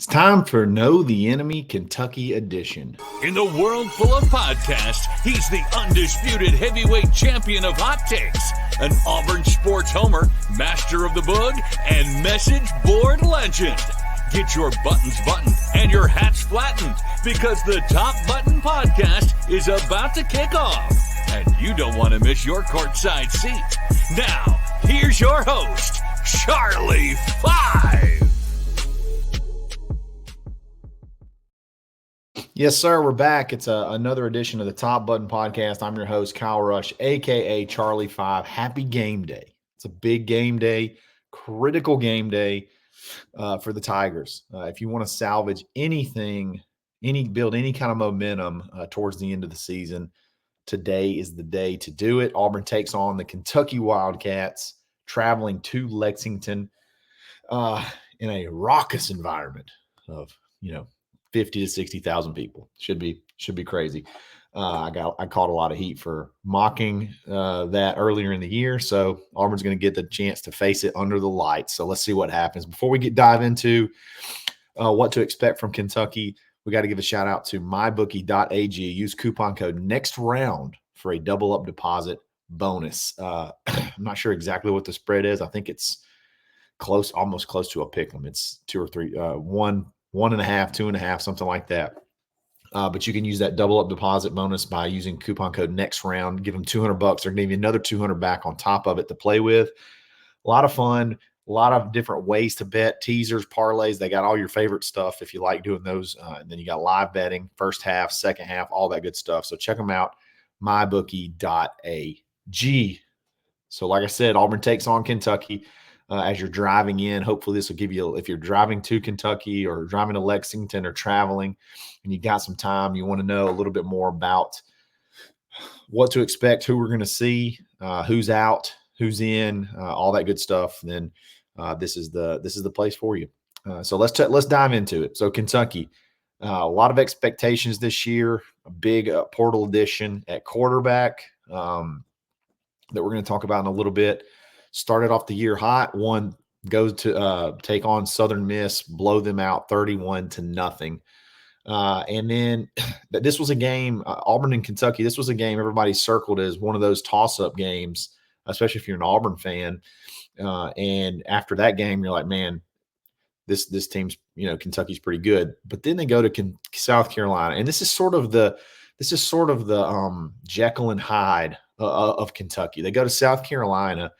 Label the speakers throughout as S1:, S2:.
S1: It's time for Know the Enemy Kentucky edition.
S2: In the world full of podcasts, he's the undisputed heavyweight champion of hot takes, an Auburn sports homer, master of the boog, and message board legend. Get your buttons buttoned and your hats flattened because the Top Button Podcast is about to kick off. And you don't want to miss your courtside seat. Now, here's your host, Charlie Five.
S1: Yes, sir. We're back. It's another edition of the Top Button Podcast. I'm your host, Kyle Rush, a.k.a. Charlie Five. Happy game day. It's a big game day, critical game day for the Tigers. If you want to salvage anything, build any kind of momentum towards the end of the season, today is the day to do it. Auburn takes on the Kentucky Wildcats, traveling to Lexington in a raucous environment of, 50 to 60,000 people. Should be crazy. I caught a lot of heat for mocking that earlier in the year. So Auburn's going to get the chance to face it under the lights. So let's see what happens. Before we dive into what to expect from Kentucky, we got to give a shout out to Mybookie.ag. Use coupon code NEXTROUND for a double up deposit bonus. I'm not sure exactly what the spread is. I think it's almost close to a pick 'em. It's 2 or 3, 1.5, 2.5, something like that. But you can use that double up deposit bonus by using coupon code next round. Give them $200. They're going to give you another $200 back on top of it to play with. A lot of fun, a lot of different ways to bet, teasers, parlays. They got all your favorite stuff if you like doing those. And then you got live betting, first half, second half, all that good stuff. So check them out, mybookie.ag. So like I said, Auburn takes on Kentucky. As you're driving in, hopefully this will give you, if you're driving to Kentucky or driving to Lexington or traveling and you got some time, you want to know a little bit more about what to expect, who we're going to see, who's out, who's in, all that good stuff, then this is the place for you. So let's dive into it. So Kentucky, a lot of expectations this year, a big portal addition at quarterback that we're going to talk about in a little bit. Started off the year hot. One goes to take on Southern Miss, blow them out 31-0. And then this was a game, Auburn and Kentucky. This was a game everybody circled as one of those toss-up games, especially if you're an Auburn fan. And after that game, you're like, man, this team's, Kentucky's pretty good. But then they go to South Carolina, and this is sort of the Jekyll and Hyde of Kentucky. They go to South Carolina,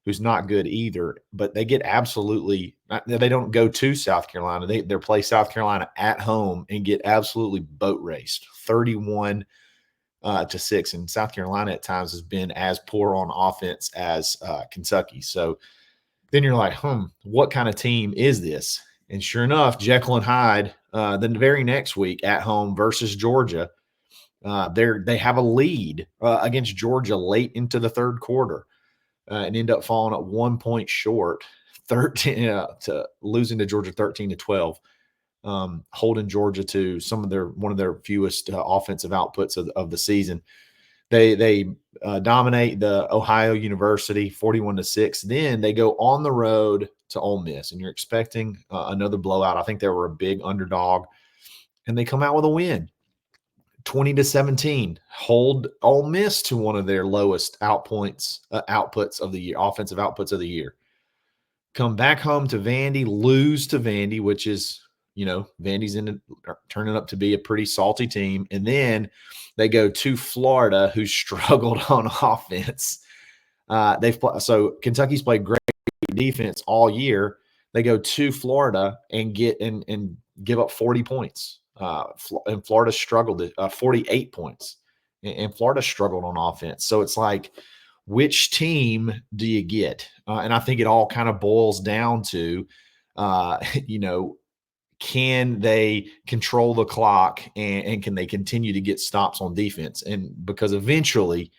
S1: who's not good either, but they get they don't go to South Carolina. They play South Carolina at home and get absolutely boat raced 31-6. And South Carolina at times has been as poor on offense as Kentucky. So then you're like, what kind of team is this? And sure enough, Jekyll and Hyde, then the very next week at home versus Georgia, they have a lead against Georgia late into the third quarter. And end up falling at 1 point short, 13 to losing to Georgia 13-12, holding Georgia to one of their fewest offensive outputs of the season. They dominate the Ohio University 41-6. Then they go on the road to Ole Miss, and you're expecting another blowout. I think they were a big underdog, and they come out with a win. 20-17, hold Ole Miss to one of their lowest outputs of the year, offensive outputs of the year. Come back home to Vandy, lose to Vandy, which is, Vandy's turning up to be a pretty salty team. And then they go to Florida, who struggled on offense. So Kentucky's played great defense all year. They go to Florida and give up 40 points. And Florida struggled at 48 points, and Florida struggled on offense. So it's like, which team do you get? And I think it all kind of boils down to, can they control the clock and can they continue to get stops on defense? And because eventually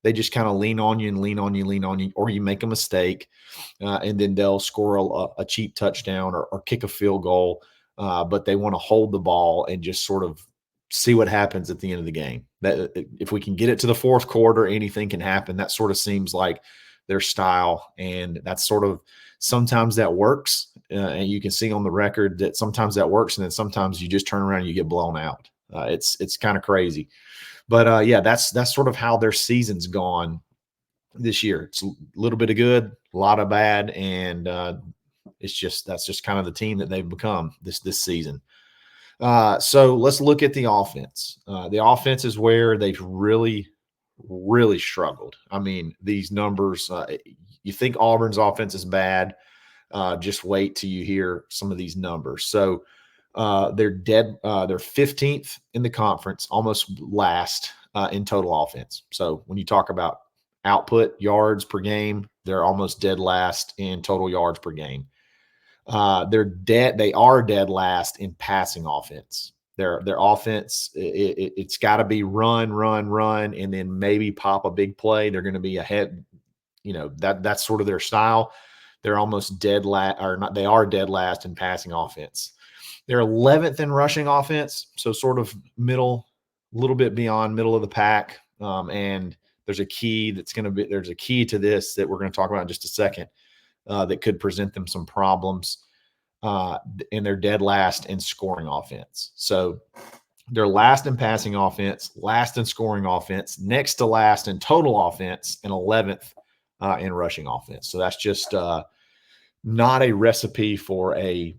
S1: they just kind of lean on you, or you make a mistake, and then they'll score a cheap touchdown or kick a field goal. But they want to hold the ball and just sort of see what happens at the end of the game. That if we can get it to the fourth quarter, anything can happen. That sort of seems like their style, and that's sort of Sometimes that works, and you can see on the record that sometimes that works, and then sometimes you just turn around and you get blown out. It's kind of crazy. But yeah, that's sort of how their season's gone this year. It's a little bit of good, a lot of bad, and that's just kind of the team that they've become this season. So let's look at the offense. The offense is where they've really, really struggled. I mean, these numbers. You think Auburn's offense is bad? Just wait till you hear some of these numbers. So they're 15th in the conference, almost last in total offense. So when you talk about output yards per game, they're almost dead last in total yards per game. They are dead last in passing offense. Their offense, it's got to be run, and then maybe pop a big play. They're going to be ahead. That's sort of their style. They're almost dead last, or not. They are dead last in passing offense. They're 11th in rushing offense, so sort of middle, a little bit beyond middle of the pack. And there's a key to this that we're going to talk about in just a second that could present them some problems. And they're dead last in scoring offense. So they're last in passing offense, last in scoring offense, next to last in total offense, and 11th in rushing offense. So that's just not a recipe for a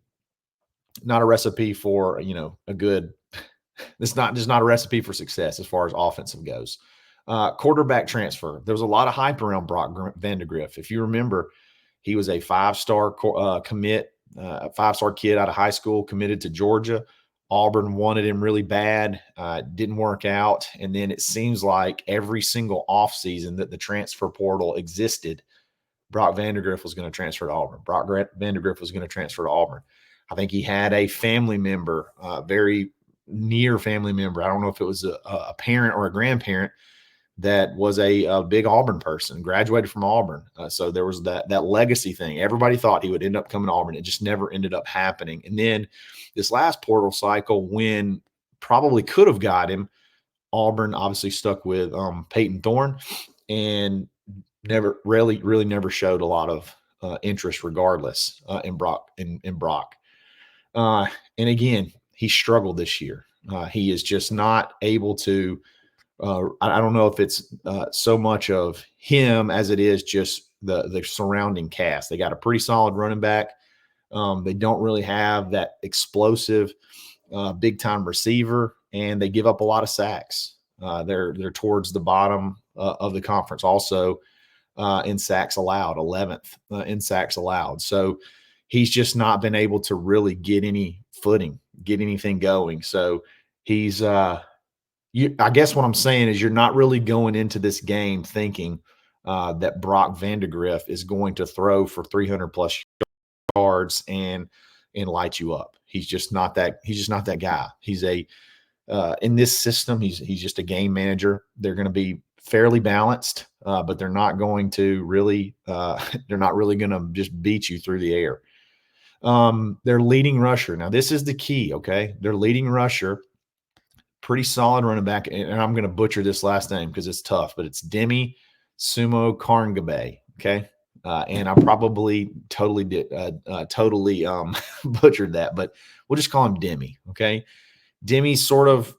S1: good. It's not just not a recipe for success as far as offensive goes. Quarterback transfer. There was a lot of hype around Brock Vandagriff. If you remember, he was a five-star commit, a five-star kid out of high school, committed to Georgia. Auburn wanted him really bad. Didn't work out. And then it seems like every single offseason that the transfer portal existed, Brock Vandagriff was going to transfer to Auburn. Brock Vandagriff was going to transfer to Auburn. I think he had a family member, very near family member. I don't know if it was a parent or a grandparent that was a big Auburn person, graduated from Auburn. So there was that legacy thing. Everybody thought he would end up coming to Auburn. It just never ended up happening. And then this last portal cycle, when probably could have got him, Auburn obviously stuck with Peyton Thorne and really never showed a lot of interest regardless in Brock. And again, he struggled this year. He is just not able to. I don't know if it's so much of him as it is just the surrounding cast. They got a pretty solid running back. They don't really have that explosive, big time receiver, and they give up a lot of sacks. They're towards the bottom of the conference also in sacks allowed, 11th in sacks allowed. So he's just not been able to really get any footing, get anything going. So he's I guess what I'm saying is you're not really going into this game thinking that Brock Vandagriff is going to throw for 300 plus yards and light you up. He's just not that guy. He's in this system, he's just a game manager. They're going to be fairly balanced, but they're not going to really they're not really going to just beat you through the air. Their leading rusher. Now this is the key, okay? Their leading rusher, pretty solid running back, and I'm going to butcher this last name because it's tough, but it's Demi Sumo Karngabe, okay? And I probably totally butchered that, but we'll just call him Demi, okay? Demi's sort of,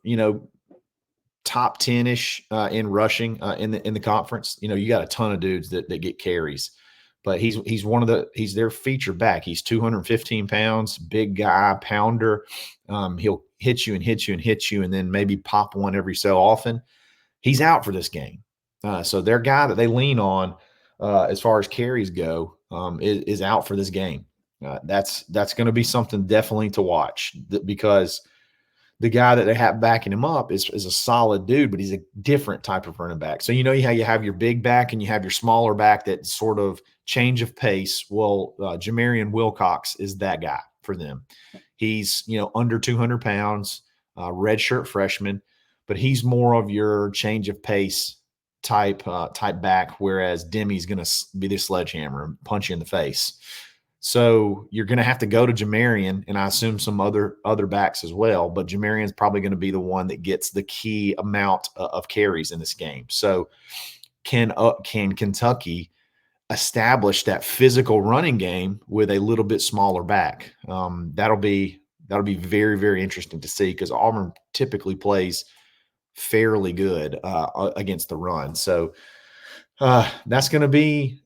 S1: top 10-ish in rushing in the conference. You got a ton of dudes that get carries, but he's their feature back. He's 215 pounds, big guy, pounder. He'll hit you and hit you and hit you, and then maybe pop one every so often. He's out for this game. So their guy that they lean on as far as carries go is out for this game. That's going to be something definitely to watch because the guy that they have backing him up is a solid dude, but he's a different type of running back. So how you have your big back and you have your smaller back that sort of change of pace. Well, Jamarian Wilcox is that guy for them. He's, under 200 pounds, redshirt freshman, but he's more of your change of pace type back, whereas Demi's going to be the sledgehammer and punch you in the face. So you're going to have to go to Jamarian, and I assume some other backs as well, but Jamarian's probably going to be the one that gets the key amount of carries in this game. So can Kentucky establish that physical running game with a little bit smaller back. That'll be very, very interesting to see because Auburn typically plays fairly good against the run. So that's going to be,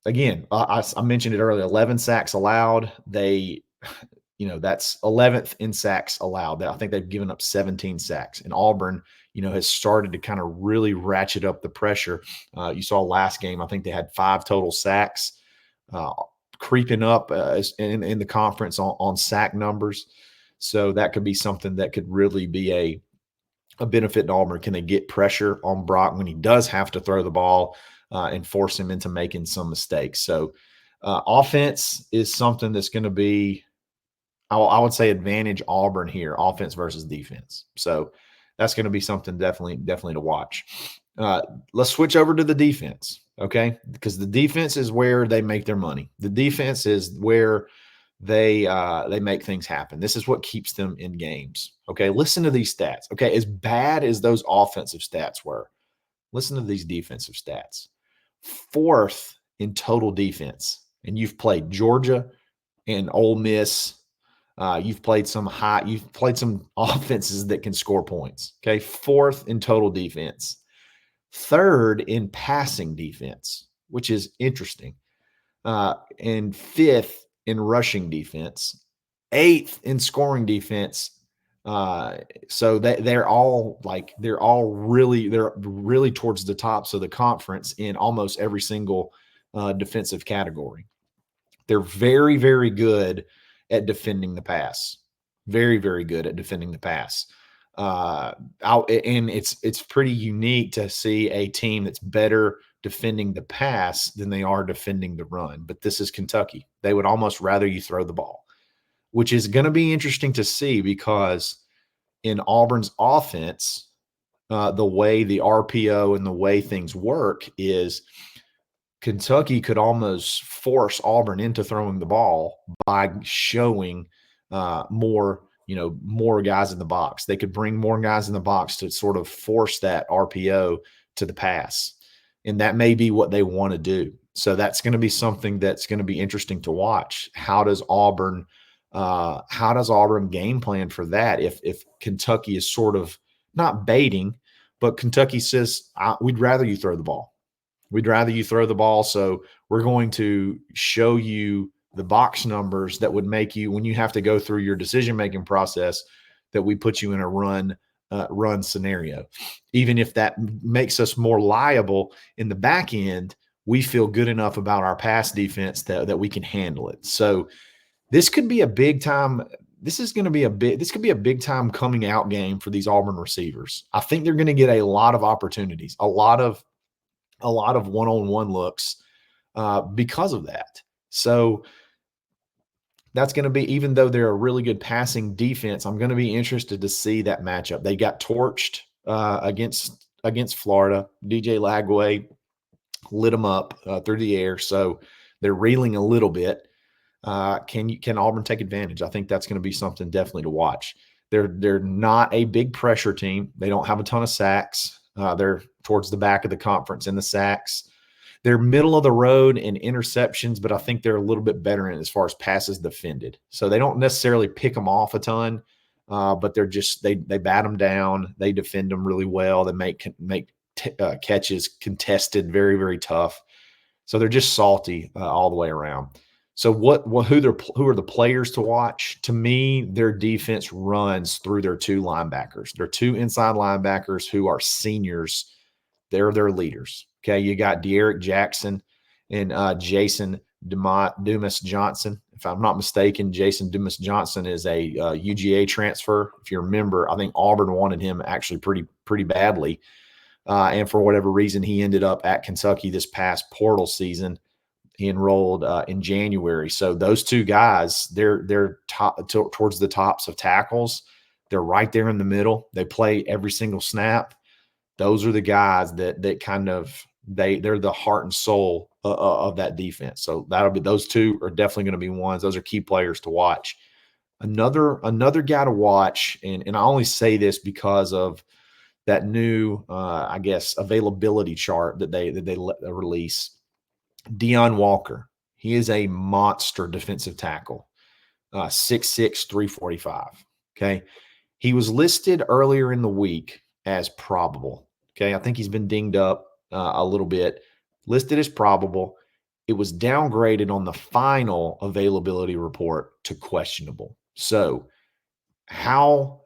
S1: again, I mentioned it earlier, 11 sacks allowed. That's 11th in sacks allowed. I think they've given up 17 sacks. And Auburn, has started to kind of really ratchet up the pressure. You saw last game, I think they had 5 total sacks, creeping up in the conference on sack numbers. So that could be something that could really be a benefit to Auburn. Can they get pressure on Brock when he does have to throw the ball and force him into making some mistakes? So offense is something that's going to be, I would say, advantage Auburn here, offense versus defense. So that's going to be something definitely to watch. Let's switch over to the defense, okay? Because the defense is where they make their money. The defense is where they make things happen. This is what keeps them in games. Okay, listen to these stats. Okay, as bad as those offensive stats were, listen to these defensive stats. 4th in total defense, and you've played Georgia and Ole Miss. You've played some offenses that can score points. Okay, 4th in total defense, 3rd in passing defense, which is interesting, and 5th in rushing defense, 8th in scoring defense. So they're really towards the tops of the conference in almost every single defensive category. They're very, very good at defending the pass. Very, very good at defending the pass. And it's pretty unique to see a team that's better defending the pass than they are defending the run. But this is Kentucky. They would almost rather you throw the ball, which is going to be interesting to see because in Auburn's offense, the way the RPO and the way things work is Kentucky could almost force Auburn into throwing the ball by showing more guys in the box. They could bring more guys in the box to sort of force that RPO to the pass. And that may be what they want to do. So that's going to be something that's going to be interesting to watch. How does Auburn game plan for that if Kentucky is sort of not baiting, but Kentucky says, we'd rather you throw the ball. We'd rather you throw the ball. So we're going to show you the box numbers that would make you, when you have to go through your decision-making process, that we put you in a run scenario. Even if that makes us more liable in the back end, we feel good enough about our pass defense that we can handle it. So this could be a big time. This could be a big time coming out game for these Auburn receivers. I think they're going to get a lot of opportunities, a lot of one-on-one looks because of that. So that's going to be, even though they're a really good passing defense, I'm going to be interested to see that matchup. They got torched against Florida. DJ Lagway lit them up through the air, so they're reeling a little bit. Can Auburn take advantage? I think that's going to be something definitely to watch. They're not a big pressure team. They don't have a ton of sacks. They're towards the back of the conference in the sacks. They're middle of the road in interceptions, but I think they're a little bit better in as far as passes defended. So they don't necessarily pick them off a ton, but they're just they bat them down. They defend them really well. They make catches contested, very, very tough. So they're just salty all the way around. So who are the players to watch? To me, their defense runs through their 2 linebackers. Their 2 inside linebackers who are seniors. They're their leaders. Okay, you got De'Aaron Jackson and Jason Dumas Johnson. If I'm not mistaken, Jason Dumas Johnson is a UGA transfer. If you remember, I think Auburn wanted him actually pretty badly, and for whatever reason, he ended up at Kentucky this past portal season. He enrolled in January. So those 2 guys, they're towards the tops of tackles. They're right there in the middle. They play every single snap. Those are the guys that kind of they're the heart and soul of that defense. So those 2 are definitely going to be ones. Those are key players to watch. Another guy to watch, and I only say this because of that new availability chart that they release. Deion Walker, he is a monster defensive tackle, 6'6", 345. Okay. He was listed earlier in the week as probable. Okay. I think he's been dinged up a little bit, listed as probable. It was downgraded on the final availability report to questionable. So, how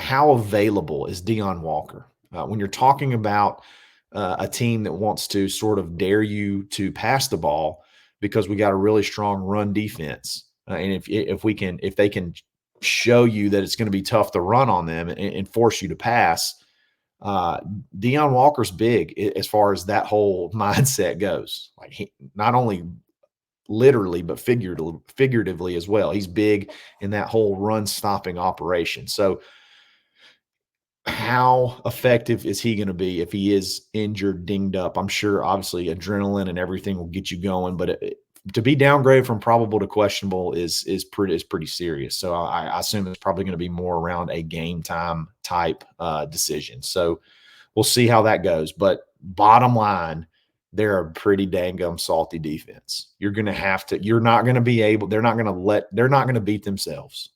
S1: available is Deion Walker? When you're talking about a team that wants to sort of dare you to pass the ball because we got a really strong run defense, and if they can show you that it's going to be tough to run on them and force you to pass, Deion Walker's big as far as that whole mindset goes. Like, he not only literally but figuratively as well. He's big in that whole run stopping operation. So, how effective is he going to be if he is injured, dinged up? I'm sure, obviously, adrenaline and everything will get you going, but to be downgraded from probable to questionable is pretty serious. So I assume it's probably going to be more around a game time type decision. So we'll see how that goes. But bottom line, they're a pretty dang gum salty defense. You're going to have to. You're not going to be able. They're not going to beat themselves.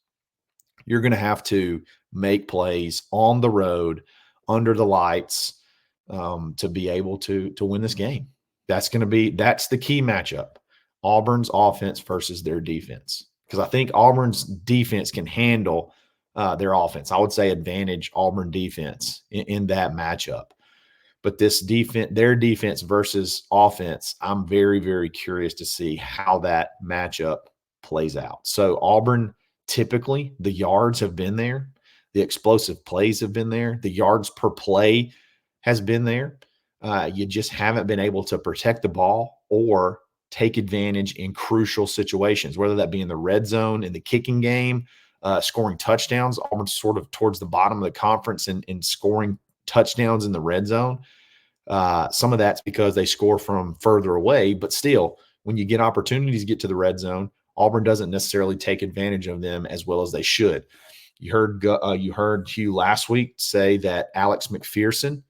S1: You're going to have to make plays on the road under the lights to be able to win this game. That's the key matchup. Auburn's offense versus their defense. Because I think Auburn's defense can handle their offense. I would say advantage Auburn defense in that matchup. But their defense versus offense, I'm very, very curious to see how that matchup plays out. So Auburn, typically, the yards have been there. The explosive plays have been there. The yards per play has been there. You just haven't been able to protect the ball or take advantage in crucial situations, whether that be in the red zone, in the kicking game, scoring touchdowns. Auburn's sort of towards the bottom of the conference in scoring touchdowns in the red zone. Some of that's because they score from further away, but still, when you get opportunities to get to the red zone, Auburn doesn't necessarily take advantage of them as well as they should. You heard Hugh last week say that Alex McPherson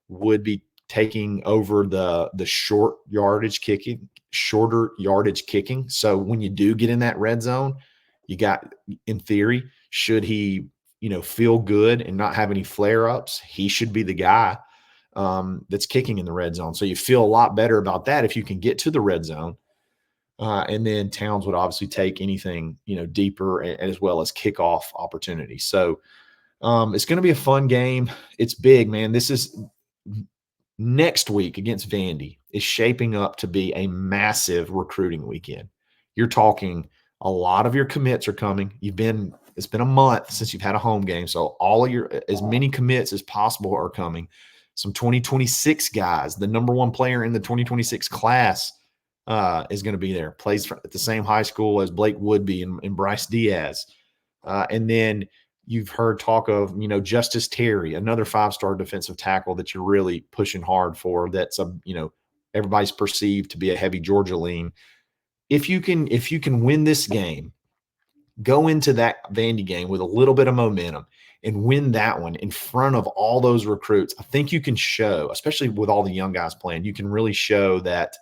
S1: would be taking over the shorter yardage kicking. So when you do get in that red zone, you got, in theory, should he, feel good and not have any flare-ups, he should be the guy that's kicking in the red zone. So you feel a lot better about that if you can get to the red zone. And then Towns would obviously take anything, deeper as well as kickoff opportunities. So it's going to be a fun game. It's big, man. This is next week against Vandy is shaping up to be a massive recruiting weekend. You're talking a lot of your commits are coming. It's been a month since you've had a home game. So as many commits as possible are coming. Some 2026 guys, the number one player in the 2026 class is going to be there, plays at the same high school as Blake Woodby and Bryce Diaz. And then you've heard talk of, Justice Terry, another 5-star defensive tackle that you're really pushing hard for. That's everybody's perceived to be a heavy Georgia lean. If you can win this game, go into that Vandy game with a little bit of momentum and win that one in front of all those recruits, I think you can show, especially with all the young guys playing, you can really show that,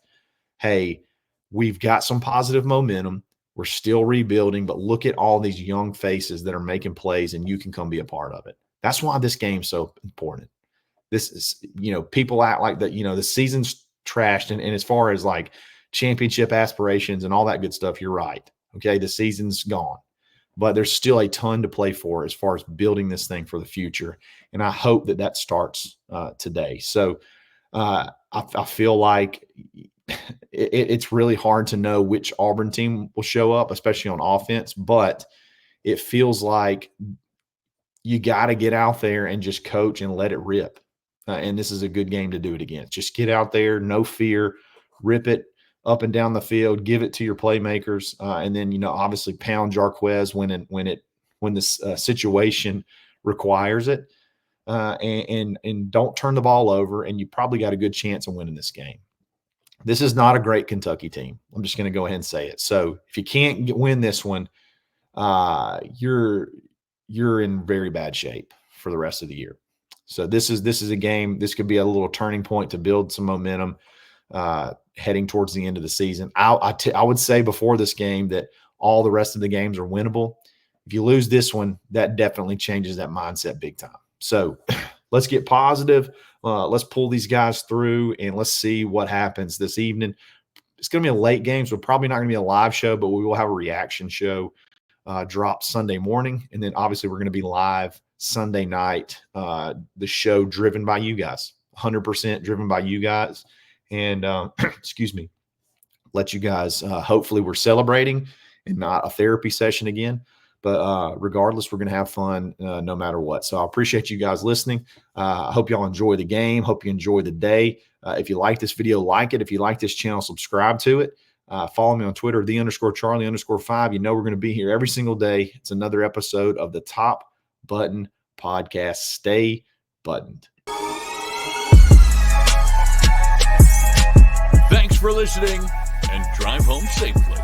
S1: hey, we've got some positive momentum. We're still rebuilding, but look at all these young faces that are making plays, and you can come be a part of it. That's why this game's so important. This is, people act like that, the season's trashed. And as far as like championship aspirations and all that good stuff, you're right. Okay. The season's gone, but there's still a ton to play for as far as building this thing for the future. And I hope that starts today. So I feel like it's really hard to know which Auburn team will show up, especially on offense, but it feels like you got to get out there and just coach and let it rip. And this is a good game to do it against. Just get out there, no fear, rip it up and down the field, give it to your playmakers, and then obviously pound Jarquez when this situation requires it, and don't turn the ball over. And you probably got a good chance of winning this game. This is not a great Kentucky team. I'm just going to go ahead and say it. So if you can't win this one, you're in very bad shape for the rest of the year. So this is a game. This could be a little turning point to build some momentum. heading towards the end of the season. I would say before this game that all the rest of the games are winnable. If you lose this one, that definitely changes that mindset big time. So let's get positive. Let's pull these guys through, and let's see what happens this evening. It's going to be a late game, so probably not going to be a live show, but we will have a reaction show drop Sunday morning. And then obviously we're going to be live Sunday night, the show driven by you guys, 100% driven by you guys. And excuse me, let you guys, hopefully we're celebrating and not a therapy session again. But regardless, we're going to have fun no matter what. So I appreciate you guys listening. I hope y'all enjoy the game. Hope you enjoy the day. If you like this video, like it. If you like this channel, subscribe to it. Follow me on Twitter, _Charlie_5. You know we're going to be here every single day. It's another episode of the Top Button Podcast. Stay buttoned.
S2: Thanks for listening, and drive home safely.